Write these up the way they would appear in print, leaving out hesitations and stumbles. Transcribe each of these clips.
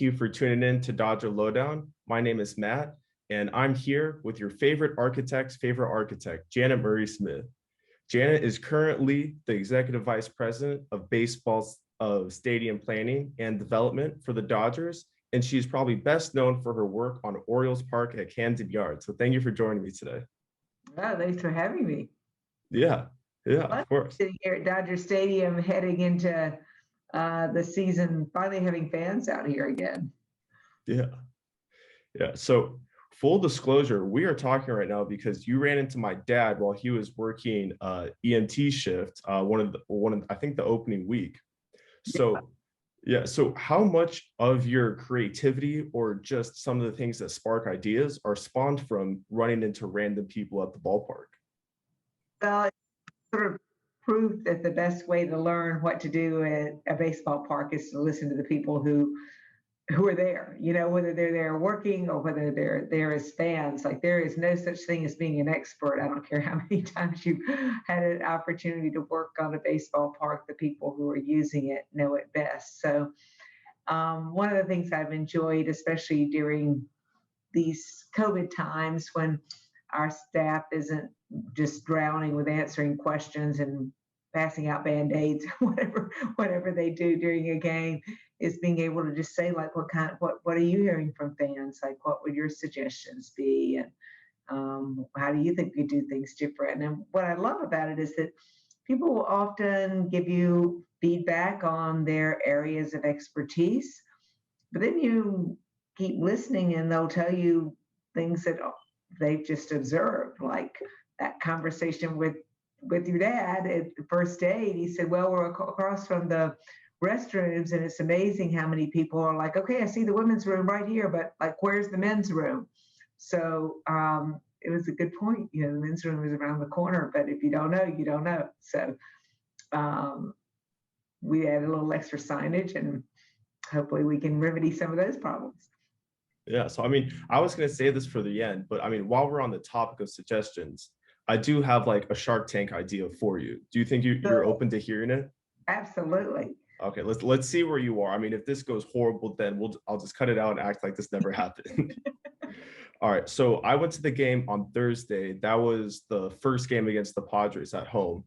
you for tuning in to Dodger Lowdown. My name is Matt, and I'm here with your favorite architect's favorite architect, Janet Murray Smith. Janet is currently the Executive Vice President of Baseball's Stadium Planning and Development for the Dodgers, and she's probably best known for her work on Orioles Park at Camden Yards. So thank you for joining me today. Oh, thanks for having me. Yeah, of course. Sitting here at Dodger Stadium, heading into the season, finally having fans out here again. Yeah. So full disclosure, we are talking right now because you ran into my dad while he was working EMT shift, I think the opening week. So yeah. So how much of your creativity or just some of the things that spark ideas are spawned from running into random people at the ballpark? Well, it sort of proved that the best way to learn what to do at a baseball park is to listen to the people who are there, whether they're there working or whether they're there as fans. Like, there is no such thing as being an expert. I don't care how many times you've had an opportunity to work on a baseball park, the people who are using it know it best. So one of the things I've enjoyed, especially during these COVID times when our staff isn't just drowning with answering questions and passing out Band-Aids, whatever they do during a game, is being able to just say, like, what are you hearing from fans? Like, what would your suggestions be? And how do you think we do things different? And what I love about it is that people will often give you feedback on their areas of expertise, but then you keep listening and they'll tell you things that they've just observed, like that conversation with your dad at the first date. He said, well, we're across from the restrooms, and it's amazing how many people are like, okay, I see the women's room right here, but like, where's the men's room? So it was a good point. The men's room is around the corner, but if you don't know, you don't know. So we added a little extra signage, and hopefully we can remedy some of those problems. Yeah, so I was going to say this for the end, but while we're on the topic of suggestions, I do have like a Shark Tank idea for you. Do you think you're open to hearing it? Absolutely. Okay, let's see where you are. If this goes horrible, then I'll just cut it out and act like this never happened. All right, so I went to the game on Thursday. That was the first game against the Padres at home.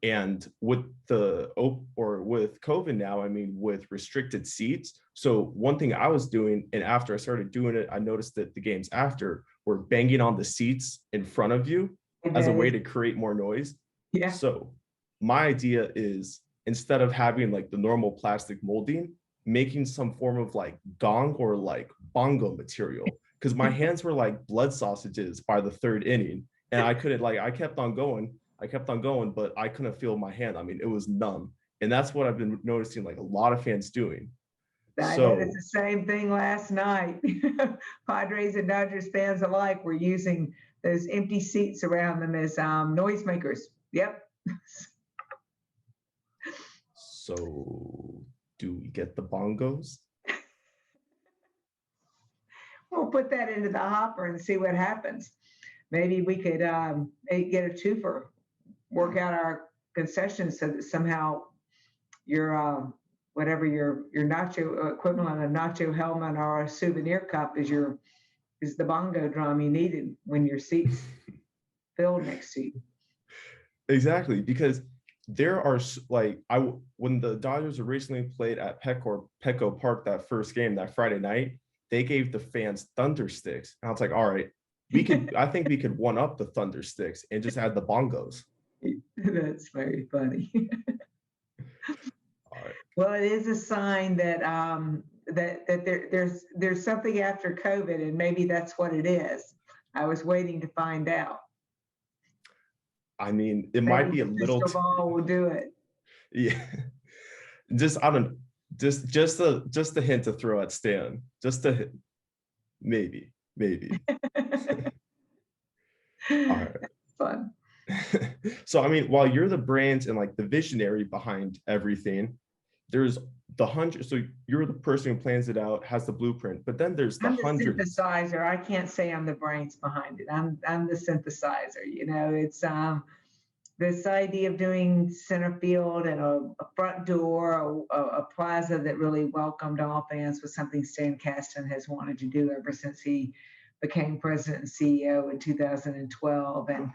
And with COVID now, with restricted seats. So one thing I was doing, and after I started doing it, I noticed that the games after were banging on the seats in front of you as a way to create more noise. Yeah. So my idea is, instead of having like the normal plastic molding, making some form of like gong or like bongo material, because my hands were like blood sausages by the third inning, and I couldn't, I kept on going, but I couldn't feel my hand. It was numb. And that's what I've been noticing, like a lot of fans doing. I noticed the same thing last night. Padres and Dodgers fans alike were using those empty seats around them as noisemakers. Yep. So do we get the bongos? We'll put that into the hopper and see what happens. Maybe we could get a twofer, work out our concessions so that somehow your whatever your nacho equivalent of nacho helmet or a souvenir cup is the bongo drum you needed when your seats filled next to you. Exactly, because there are when the Dodgers originally played at Petco Park, that first game, that Friday night, they gave the fans thunder sticks. And I was like, all right, I think we could one up the thunder sticks and just add the bongos. That's very funny. All right. Well, it is a sign that there's something after COVID, and maybe that's what it is. I was waiting to find out. It might be a little. Crystal ball will do it. Yeah. I don't know. Just a hint to throw at Stan. Just a hint. Maybe. All right. That's fun. So while you're the brains and like the visionary behind everything, there's the 100. So you're the person who plans it out, has the blueprint, but then there's the 100. Synthesizer. I can't say I'm the brains behind it. I'm the synthesizer. It's this idea of doing center field and a front door, a plaza that really welcomed all fans was something Stan Kasten has wanted to do ever since he became president and CEO in 2012. And,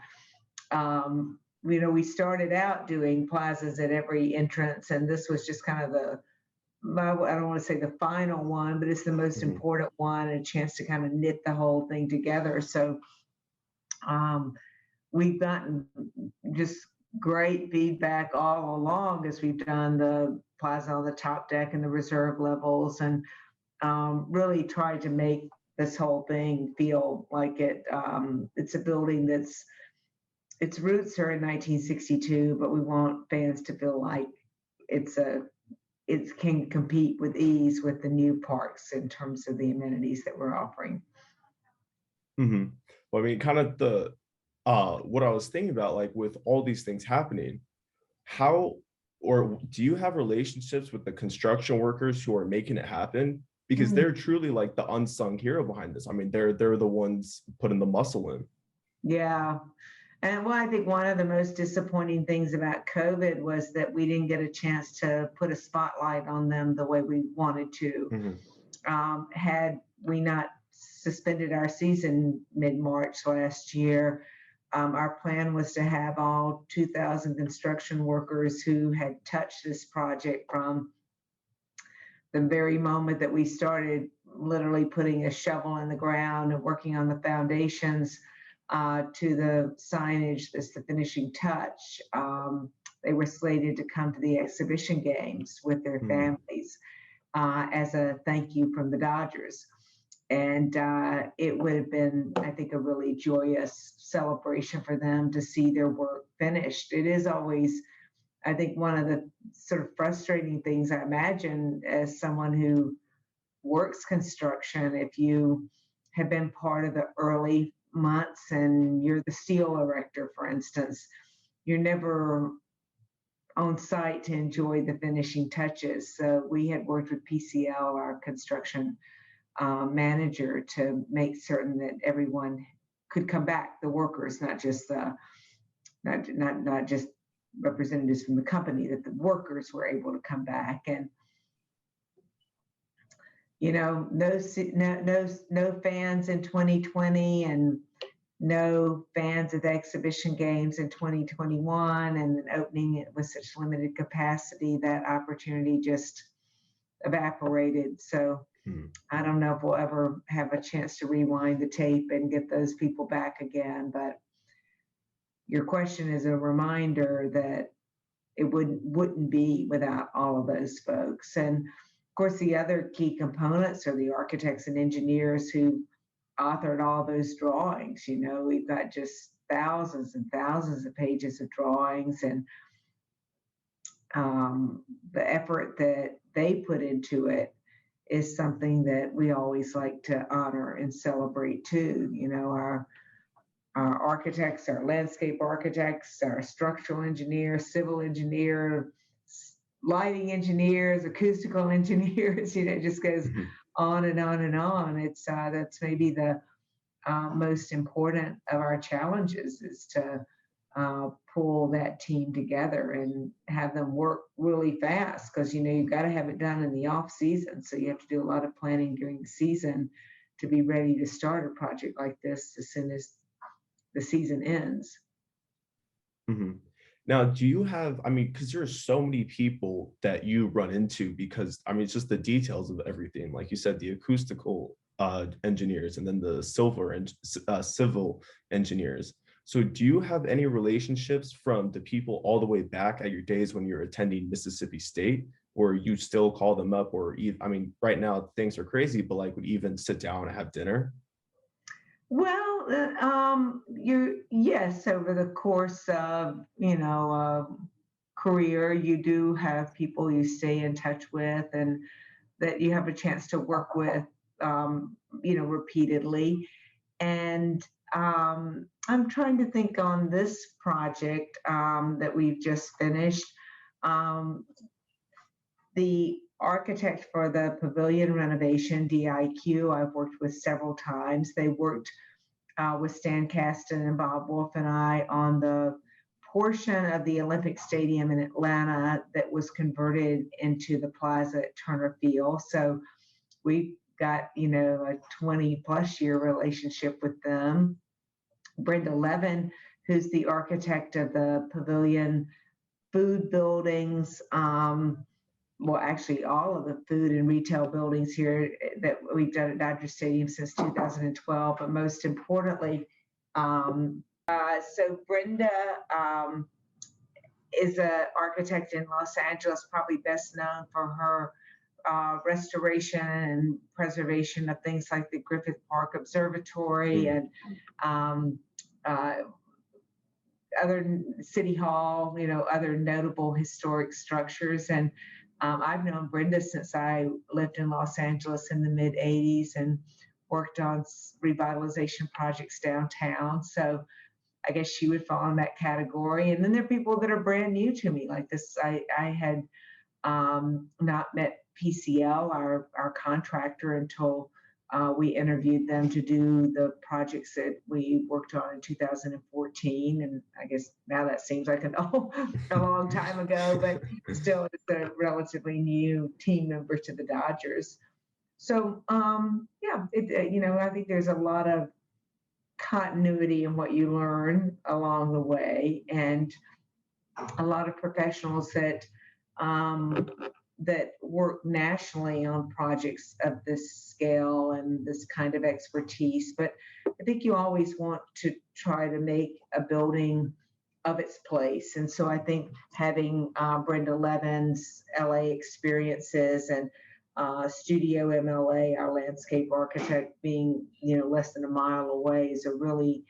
we started out doing plazas at every entrance, and this was just kind of I don't want to say the final one, but it's the most important one, and a chance to kind of knit the whole thing together. So we've gotten just great feedback all along as we've done the plaza on the top deck and the reserve levels, and really tried to make this whole thing feel like it's a building that's its roots are in 1962, but we want fans to feel like it can compete with ease with the new parks in terms of the amenities that we're offering. Well, I mean, kind of what I was thinking about, like with all these things happening, how or do you have relationships with the construction workers who are making it happen? Because they're truly like the unsung hero behind this. I mean, they're the ones putting the muscle in. Yeah. And I think one of the most disappointing things about COVID was that we didn't get a chance to put a spotlight on them the way we wanted to. Had we not suspended our season mid-March last year, our plan was to have all 2,000 construction workers who had touched this project from the very moment that we started literally putting a shovel in the ground and working on the foundations to the signage that's the finishing touch. They were slated to come to the exhibition games with their families as a thank you from the Dodgers. And it would have been, I think, a really joyous celebration for them to see their work finished. It is always, I think, one of the sort of frustrating things I imagine as someone who works construction, if you have been part of the early months and you're the steel erector, for instance, you're never on site to enjoy the finishing touches. So we had worked with PCL, our construction manager, to make certain that everyone could come back, the workers, not just not just representatives from the company, that the workers were able to come back. And no fans in 2020 and no fans at the exhibition games in 2021, and then opening it with such limited capacity, that opportunity just evaporated. So I don't know if we'll ever have a chance to rewind the tape and get those people back again, but your question is a reminder that it wouldn't be without all of those folks. And of course, the other key components are the architects and engineers who authored all those drawings. We've got just thousands and thousands of pages of drawings, and the effort that they put into it is something that we always like to honor and celebrate too. Our architects, our landscape architects, our structural engineers, civil engineer, lighting engineers, acoustical engineers, it just goes on and on and on. It's that's maybe the most important of our challenges, is to pull that team together and have them work really fast, because you've got to have it done in the off season. So you have to do a lot of planning during the season to be ready to start a project like this as soon as the season ends. Now, do you have, because there's so many people that you run into, because it's just the details of everything. Like you said, the acoustical engineers, and then the civil engineers. So do you have any relationships from the people all the way back at your days when you're attending Mississippi State, or you still call them up, or right now things are crazy, but would even sit down and have dinner? Well, yes, over the course of, career, you do have people you stay in touch with and that you have a chance to work with, repeatedly. And I'm trying to think on this project that we've just finished. The architect for the pavilion renovation, DIQ, I've worked with several times. They worked with Stan Kasten and Bob Wolf and I on the portion of the Olympic Stadium in Atlanta that was converted into the Plaza at Turner Field. So we got, a 20 plus year relationship with them. Brenda Levin, who's the architect of the pavilion food buildings, well, actually all of the food and retail buildings here that we've done at Dodger Stadium since 2012, but most importantly, so Brenda is an architect in Los Angeles, probably best known for her restoration and preservation of things like the Griffith Park Observatory and other City Hall, other notable historic structures. And I've known Brenda since I lived in Los Angeles in the mid 80s and worked on revitalization projects downtown. So I guess she would fall in that category. And then there are people that are brand new to me like this. I had not met PCL, our contractor, until we interviewed them to do the projects that we worked on in 2014. And I guess now that seems like a long time ago, but still it's a relatively new team member to the Dodgers. So, I think there's a lot of continuity in what you learn along the way, and a lot of professionals that work nationally on projects of this scale and this kind of expertise. But I think you always want to try to make a building of its place. And so I think having Brenda Levin's LA experiences and Studio MLA, our landscape architect, being less than a mile away is a really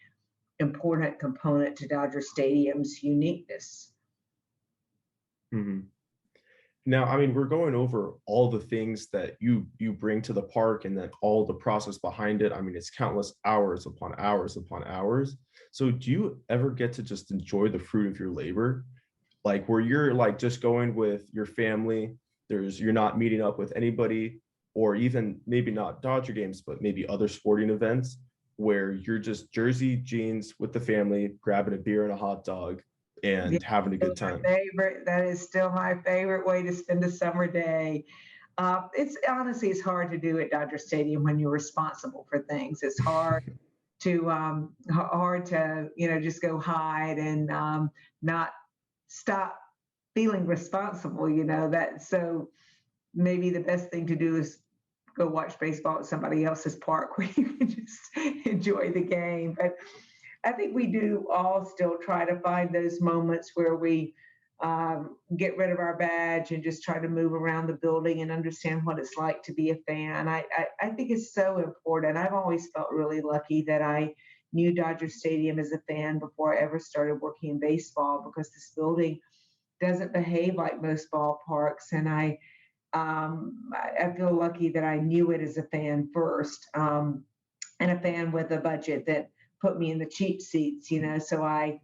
important component to Dodger Stadium's uniqueness. Mm-hmm. Now, I mean, we're going over all the things that you bring to the park and then all the process behind it. I mean, it's countless hours upon hours upon hours. So do you ever get to just enjoy the fruit of your labor? Like where you're like just going with your family, you're not meeting up with anybody, or even maybe not Dodger games, but maybe other sporting events where you're just jersey, jeans with the family, grabbing a beer and a hot dog and having a good time. That is still my favorite way to spend a summer day. It's hard to do at Dodger Stadium when you're responsible for things. It's hard to just go hide and not stop feeling responsible. So maybe the best thing to do is go watch baseball at somebody else's park where you can just enjoy the game. But I think we do all still try to find those moments where we get rid of our badge and just try to move around the building and understand what it's like to be a fan. I think it's so important. I've always felt really lucky that I knew Dodger Stadium as a fan before I ever started working in baseball, because this building doesn't behave like most ballparks. And I feel lucky that I knew it as a fan first, and a fan with a budget that put me in the cheap seats, so I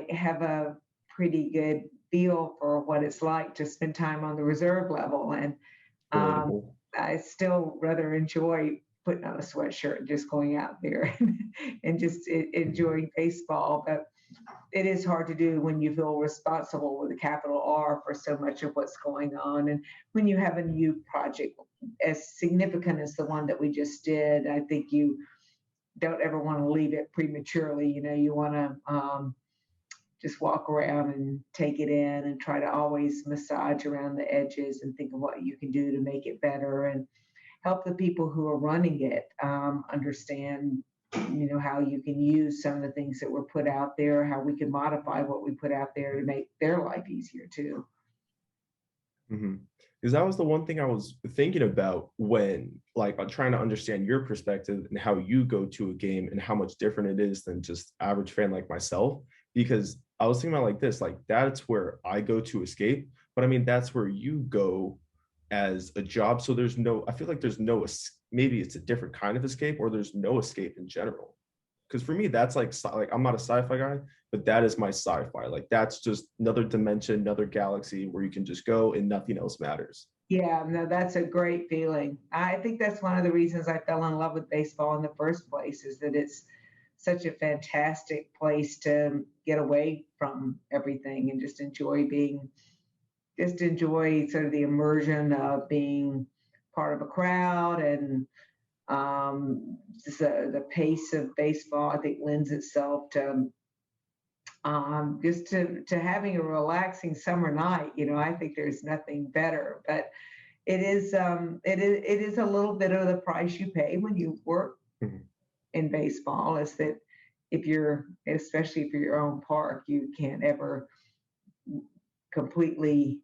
have a pretty good feel for what it's like to spend time on the reserve level. And I still rather enjoy putting on a sweatshirt and just going out there and just enjoying baseball. But it is hard to do when you feel responsible with a capital R for so much of what's going on. And when you have a new project as significant as the one that we just did, I think you don't ever want to leave it prematurely. You want to just walk around and take it in and try to always massage around the edges and think of what you can do to make it better and help the people who are running it understand, how you can use some of the things that were put out there, how we can modify what we put out there to make their life easier too. Mm-hmm. Because that was the one thing I was thinking about when, like, I'm trying to understand your perspective and how you go to a game and how much different it is than just average fan like myself. Because I was thinking about like this, like that's where I go to escape, but I mean that's where you go as a job. So I feel like there's no, maybe it's a different kind of escape, or there's no escape in general. Because for me, that's like I'm not a sci-fi guy, but that is my sci-fi. Like that's just another dimension, another galaxy where you can just go and nothing else matters. Yeah, no, that's a great feeling. I think that's one of the reasons I fell in love with baseball in the first place, is that it's such a fantastic place to get away from everything and just enjoy sort of the immersion of being part of a crowd. And just the pace of baseball, I think, lends itself to just to having a relaxing summer night. I think there's nothing better. But it is a little bit of the price you pay when you work Mhm. in baseball. Is that especially if you're your own park, you can't ever completely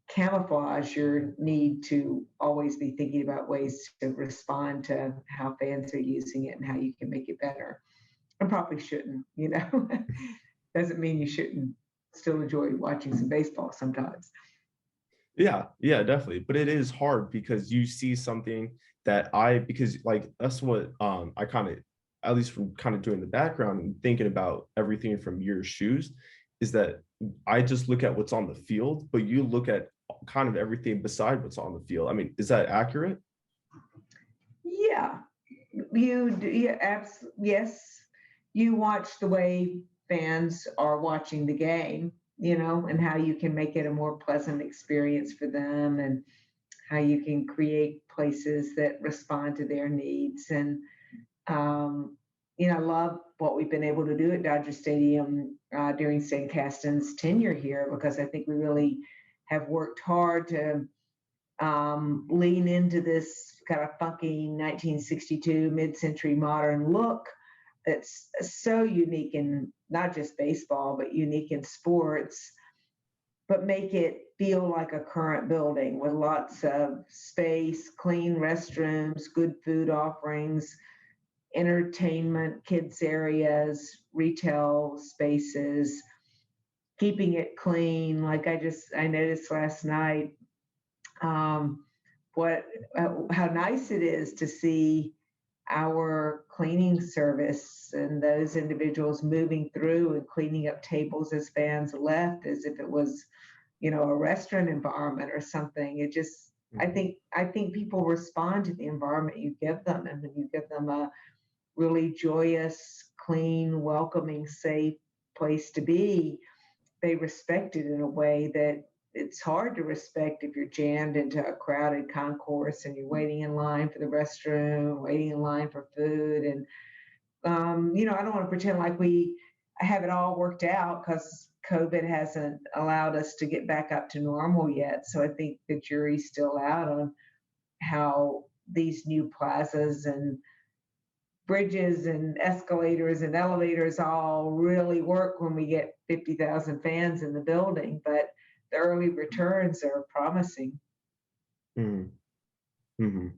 camouflage your need to always be thinking about ways to respond to how fans are using it and how you can make it better. And probably shouldn't. Doesn't mean you shouldn't still enjoy watching some baseball sometimes. Yeah, yeah, definitely. But it is hard because you see something because like that's what I kind of, at least from kind of doing the background and thinking about everything from your shoes, is that I just look at what's on the field, but you look at kind of everything beside what's on the field. I mean, is that accurate? Yeah, you do. Yeah, yes, you watch the way fans are watching the game, and how you can make it a more pleasant experience for them, and how you can create places that respond to their needs. And I love what we've been able to do at Dodger Stadium during Stan Kasten's tenure here, because I think we really have worked hard to lean into this kind of funky 1962 mid-century modern look that's so unique in not just baseball, but unique in sports, but make it feel like a current building with lots of space, clean restrooms, good food offerings, entertainment, kids areas, retail spaces, keeping it clean. Like I noticed last night, um, what how nice it is to see our cleaning service and those individuals moving through and cleaning up tables as fans left, as if it was, a restaurant environment or something. It just, Mhm. I think people respond to the environment you give them, and when you give them a really joyous, clean, welcoming, safe place to be, they respect it in a way that it's hard to respect if you're jammed into a crowded concourse and you're waiting in line for the restroom, waiting in line for food. And, I don't want to pretend like we have it all worked out, because COVID hasn't allowed us to get back up to normal yet. So I think the jury's still out on how these new plazas and bridges and escalators and elevators all really work when we get 50,000 fans in the building, but the early returns are promising. Mhm. Mhm.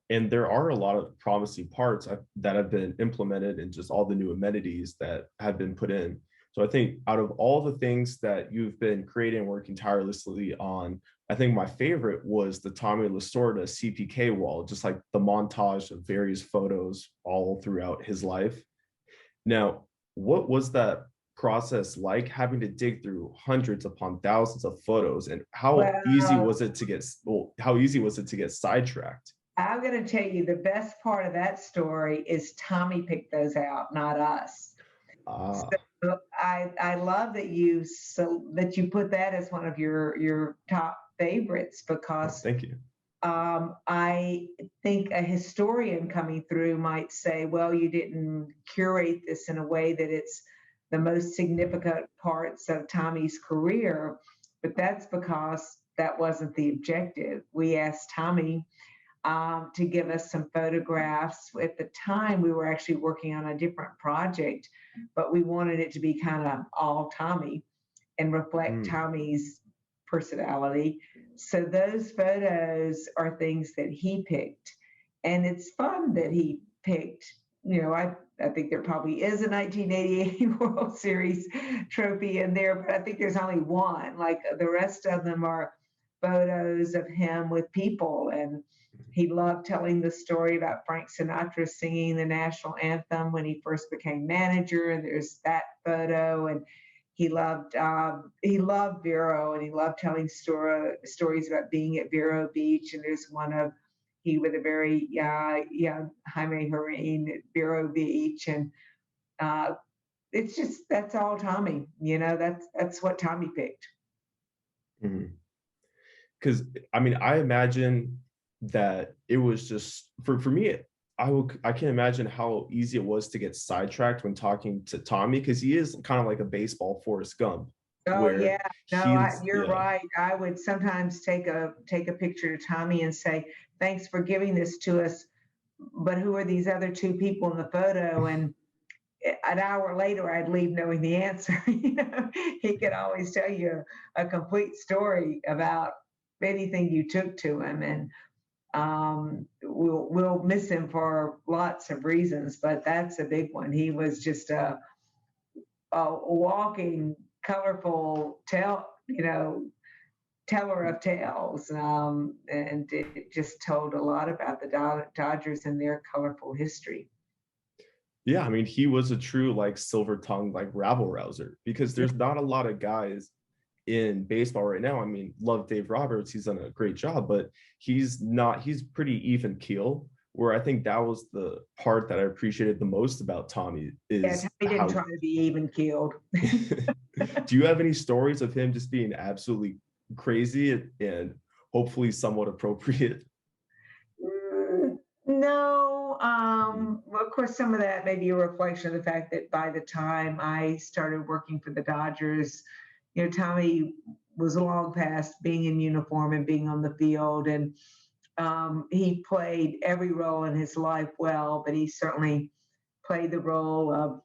And there are a lot of promising parts that have been implemented and just all the new amenities that have been put in. So I think out of all the things that you've been creating and working tirelessly on, I think my favorite was the Tommy Lasorda CPK wall, just like the montage of various photos all throughout his life. Now, what was that process like, having to dig through hundreds upon thousands of photos, and Well, how easy was it to get sidetracked? I'm going to tell you, the best part of that story is Tommy picked those out, not us. Ah, So I love that you put that as one of your top favorites, oh, because thank you. I think a historian coming through might say, well, you didn't curate this in a way that it's the most significant parts of Tommy's career, but that's because that wasn't the objective. We asked Tommy to give us some photographs. At the time, we were actually working on a different project, but we wanted it to be kind of all Tommy and reflect Mm, Tommy's personality. So those photos are things that he picked. And it's fun that he picked, I think there probably is a 1988 World Series trophy in there, but I think there's only one. Like the rest of them are photos of him with people. And he loved telling the story about Frank Sinatra singing the national anthem when he first became manager. And there's that photo. And he loved Vero, and he loved telling stories about being at Vero Beach. And there's one of he with a very young Jaime Herrera at Vero Beach, and it's just, that's all Tommy, that's what Tommy picked. Because I mean, I imagine that it was just for me. I can imagine how easy it was to get sidetracked when talking to Tommy, because he is kind of like a baseball Forrest Gump, Oh yeah, where no, he's you're yeah. right. I would sometimes take a picture to Tommy and say, "Thanks for giving this to us, but who are these other two people in the photo?" And an hour later, I'd leave knowing the answer. He could always tell you a complete story about anything you took to him, and we'll miss him for lots of reasons, but that's a big one. He was just a walking, colorful teller of tales, and it just told a lot about the Dodgers and their colorful history. Yeah, I mean, he was a true like silver tongue like rabble rouser, because there's not a lot of guys in baseball right now. I mean, love Dave Roberts, he's done a great job, but he's pretty even keel. Where I think that was the part that I appreciated the most about Tommy Yeah, is Tommy didn't how. try to be even keeled. Do you have any stories of him just being absolutely crazy and hopefully somewhat appropriate? No, Mm, well, of course, some of that may be a reflection of the fact that by the time I started working for the Dodgers, Tommy was long past being in uniform and being on the field, and he played every role in his life well, but he certainly played the role of,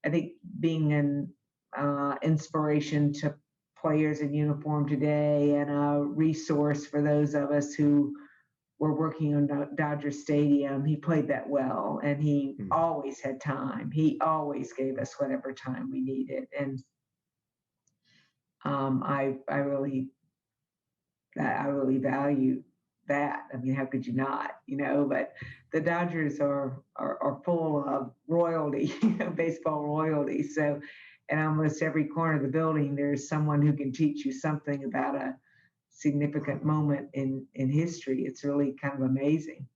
I think, being an inspiration to players in uniform today and a resource for those of us who were working on Dodger Stadium. He played that well, and he mm. always had time. He always gave us whatever time we needed, and I really value that. I mean, how could you not? But the Dodgers are full of royalty, baseball royalty. So, in almost every corner of the building, there's someone who can teach you something about a significant moment in history. It's really kind of amazing.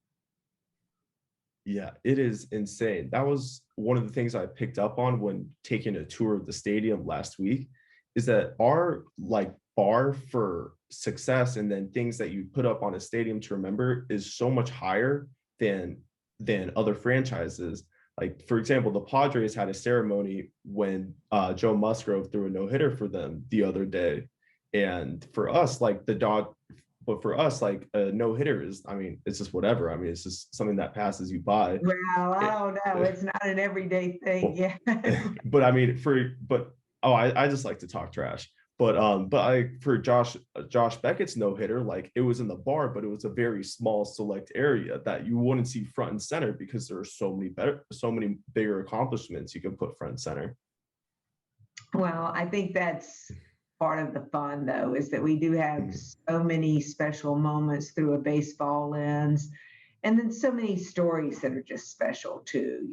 Yeah, it is insane. That was one of the things I picked up on when taking a tour of the stadium last week, is that our like bar for success and then things that you put up on a stadium to remember is so much higher than other franchises. Like for example, the Padres had a ceremony when Joe Musgrove threw a no-hitter for them the other day. And for us, like the dog, but for us, like a no hitter is, I mean, it's just whatever. I mean, it's just something that passes you by. Well, I It, don't know. It's not an everyday thing. well, Yeah. but I mean, oh, I just like to talk trash. But I for Josh Beckett's no hitter, like it was in the bar, but it was a very small select area that you wouldn't see front and center because there are so many bigger accomplishments you can put front and center. Well, I think that's part of the fun, though, is that we do have Mm, so many special moments through a baseball lens, and then so many stories that are just special too.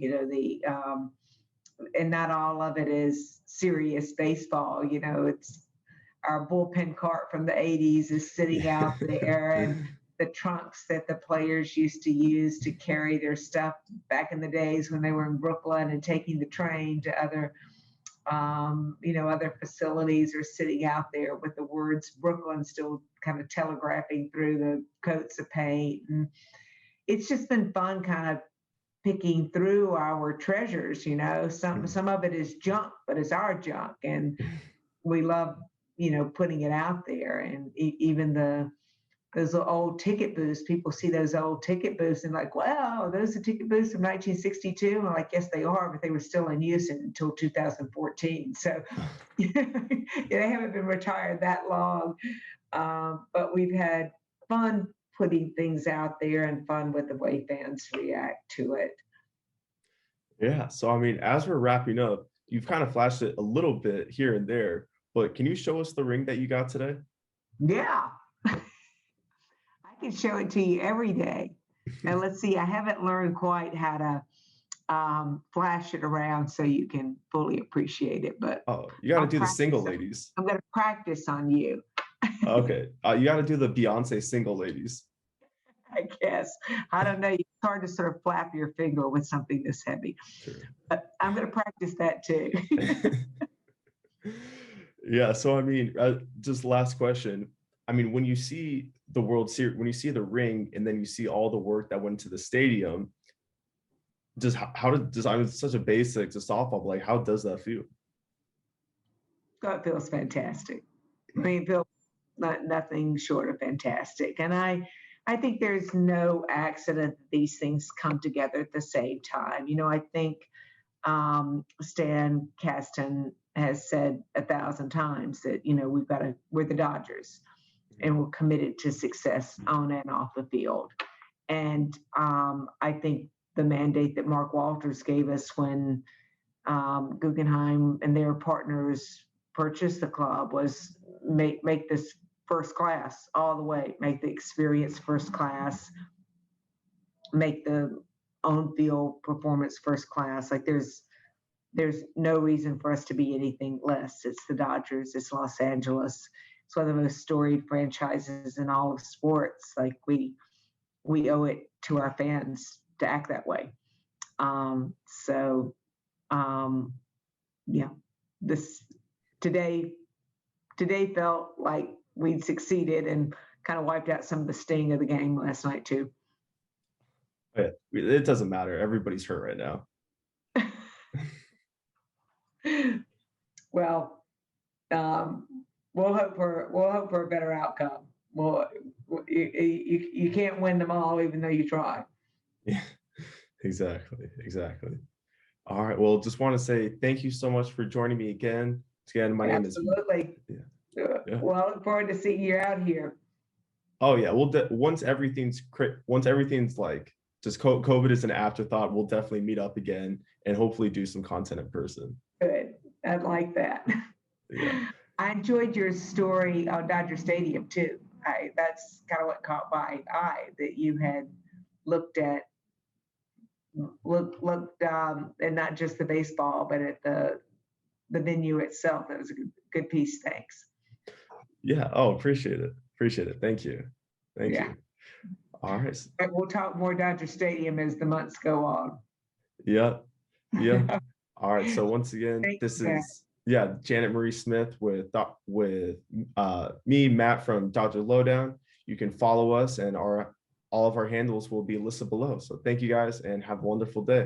And not all of it is serious baseball. It's our bullpen cart from the '80s is sitting out there, and yeah. the trunks that the players used to use to carry their stuff back in the days when they were in Brooklyn and taking the train to other facilities are sitting out there with the words Brooklyn still kind of telegraphing through the coats of paint. And it's just been fun kind of picking through our treasures. Some of it is junk, but it's our junk. And we love, putting it out there. And even those old ticket booths, people see those old ticket booths and like, wow, those are ticket booths from 1962. And I'm like, yes, they are, but they were still in use until 2014. So they haven't been retired that long. But we've had fun putting things out there and fun with the way fans react to it. Yeah. So, I mean, as we're wrapping up, you've kind of flashed it a little bit here and there, but can you show us the ring that you got today? Yeah, I can show it to you every day. Now, let's see, I haven't learned quite how to flash it around so you can fully appreciate it, but Oh, you got to I'll do the single practice. ladies. I'm going to practice on you, Okay. You got to do the Beyonce single ladies. I guess. I don't know. You hard to sort of flap your finger with something this heavy. True. But I'm going to practice that too. Yeah, so I mean, just last question. I mean, when you see the World Series, when you see the ring, and then you see all the work that went to the stadium, just how does, I mean, it's such a basic to softball, but like, how does that feel? God, it feels fantastic. I mean, it feels nothing short of fantastic. And I think there's no accident that these things come together at the same time. You know, I think Stan Kasten has said 1,000 times that, you know, we're the Dodgers and we're committed to success on and off the field. And I think the mandate that Mark Walters gave us when Guggenheim and their partners purchased the club was make this first class all the way, make the experience first class, make the on field performance first class. Like there's no reason for us to be anything less. It's the Dodgers, it's Los Angeles. It's one of the most storied franchises in all of sports. Like we owe it to our fans to act that way. Yeah, this today felt like we'd succeeded and kind of wiped out some of the sting of the game last night too. It doesn't matter. Everybody's hurt right now. Well, we'll hope for a better outcome. Well, you can't win them all, even though you try. Yeah, exactly. All right. Well, just want to say thank you so much for joining me again. Again, my name is. Absolutely. Yeah. Well, I look forward to seeing you out here. Oh yeah, once everything's like just COVID is an afterthought, we'll definitely meet up again and hopefully do some content in person. Good. I'd like that. Yeah. I enjoyed your story on Dodger Stadium too. That's kind of what caught my eye, that you had looked and not just the baseball, but at the venue itself. That was a good piece. Thanks. Yeah. Oh, appreciate it. Thank you. Thank you. All right. We'll talk more Dodger Stadium as the months go on. Yeah. All right. So once again, this is Janet Marie Smith with me, Matt from Dodger Lowdown. You can follow us, and all of our handles will be listed below. So thank you guys, and have a wonderful day.